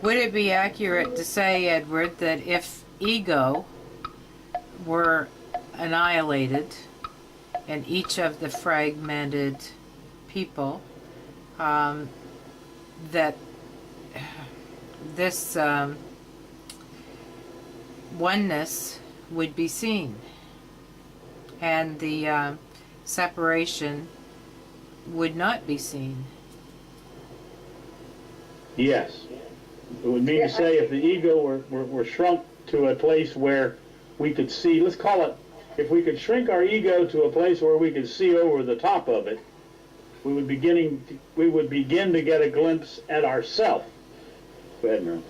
Would it be accurate to say, Edward, that if ego were annihilated and each of the fragmented people, that this oneness would be seen and the separation would not be seen? Yes. It would mean to say if the ego were shrunk to a place where we could see, let's call it, if we could shrink our ego to a place where we could see over the top of it, we would begin to get a glimpse at ourself. Go ahead, Mary.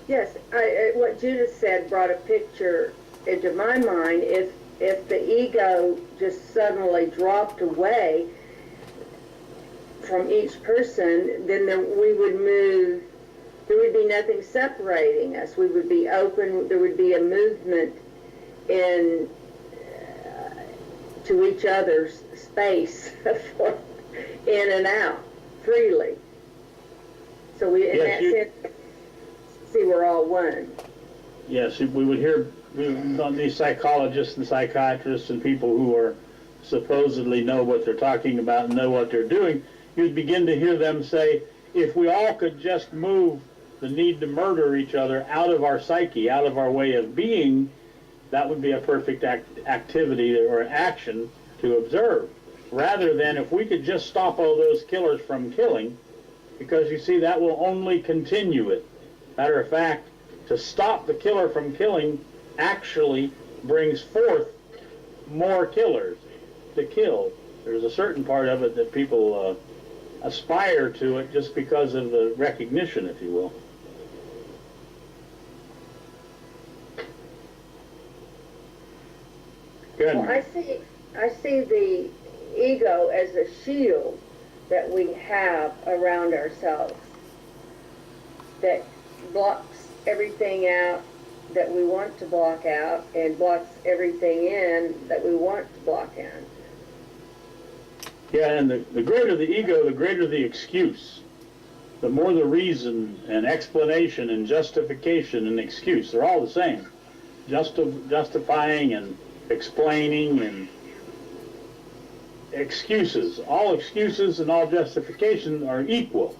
Yes, what Judith said brought a picture into my mind. If the ego just suddenly dropped away from each person, then we would move. There would be nothing separating us. We would be open. There would be a movement in to each other's space, in and out freely. So we, in that sense, see we're all one. Yes, we would hear these psychologists and psychiatrists and people who are supposedly know what they're talking about and know what they're doing. You'd begin to hear them say, if we all could just move the need to murder each other out of our psyche, out of our way of being, that would be a perfect activity or action to observe. Rather than if we could just stop all those killers from killing, because you see, that will only continue it. Matter of fact, to stop the killer from killing actually brings forth more killers to kill. There's a certain part of it that people aspire to it just because of the recognition, if you will. Good. Well, I see the ego as a shield that we have around ourselves that blocks everything out that we want to block out and blocks everything in that we want to block in. Yeah, and the greater the ego, the greater the excuse. The more the reason and explanation and justification and excuse. They're all the same. Justifying and explaining and excuses. All excuses and all justification are equal.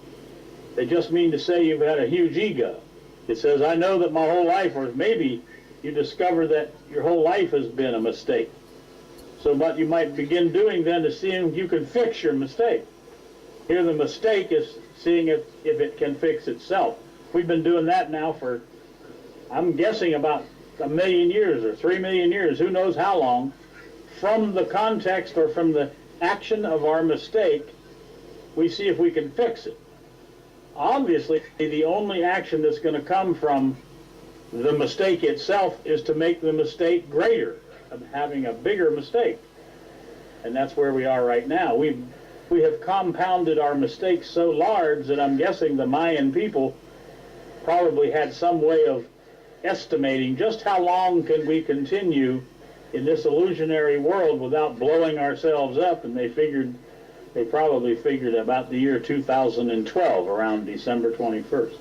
They just mean to say you've had a huge ego. It says, I know that my whole life, or maybe you discover that your whole life has been a mistake. So what you might begin doing then is seeing if you can fix your mistake. Here the mistake is seeing if it can fix itself. We've been doing that now for, I'm guessing, about 1 million years or 3 million years, who knows how long. From the context or from the action of our mistake, we see if we can fix it. Obviously, the only action that's going to come from the mistake itself is to make the mistake greater, of having a bigger mistake. And that's where we are right now. We have compounded our mistakes so large that I'm guessing the Mayan people probably had some way of estimating just how long can we continue in this illusionary world without blowing ourselves up, and they probably figured about the year 2012, around December 21st.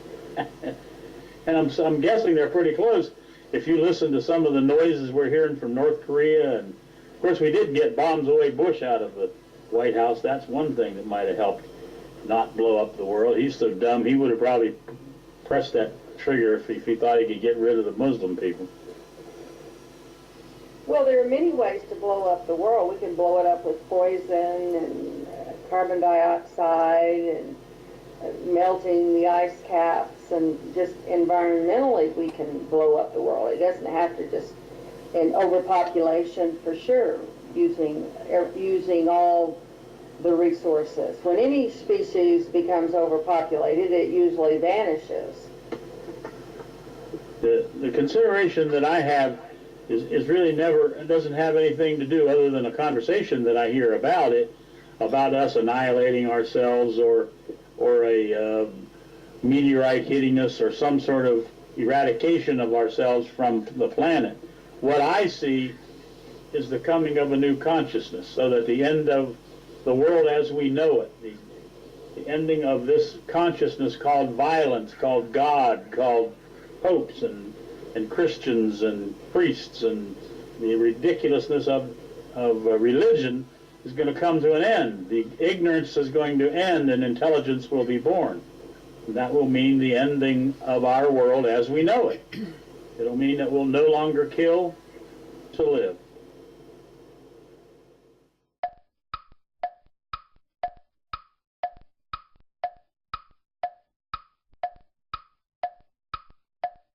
And I'm guessing they're pretty close. If you listen to some of the noises we're hearing from North Korea, and of course we did get bombs away Bush out of the White House. That's one thing that might have helped not blow up the world. He's so dumb, he would have probably pressed that trigger if he thought he could get rid of the Muslim people. Well, there are many ways to blow up the world. We can blow it up with poison and carbon dioxide and melting the ice caps, and just environmentally we can blow up the world. It doesn't have to just, in overpopulation for sure, using all the resources. When any species becomes overpopulated, it usually vanishes. The consideration that I have is really never, it doesn't have anything to do other than a conversation that I hear about it, about us annihilating ourselves or a meteorite hitting us or some sort of eradication of ourselves from the planet. What I see is the coming of a new consciousness, so that the end of the world as we know it, the ending of this consciousness called violence, called God, called popes and Christians and priests, and the ridiculousness of religion is going to come to an end. The ignorance is going to end and intelligence will be born. And that will mean the ending of our world as we know it. It'll mean that we'll no longer kill to live.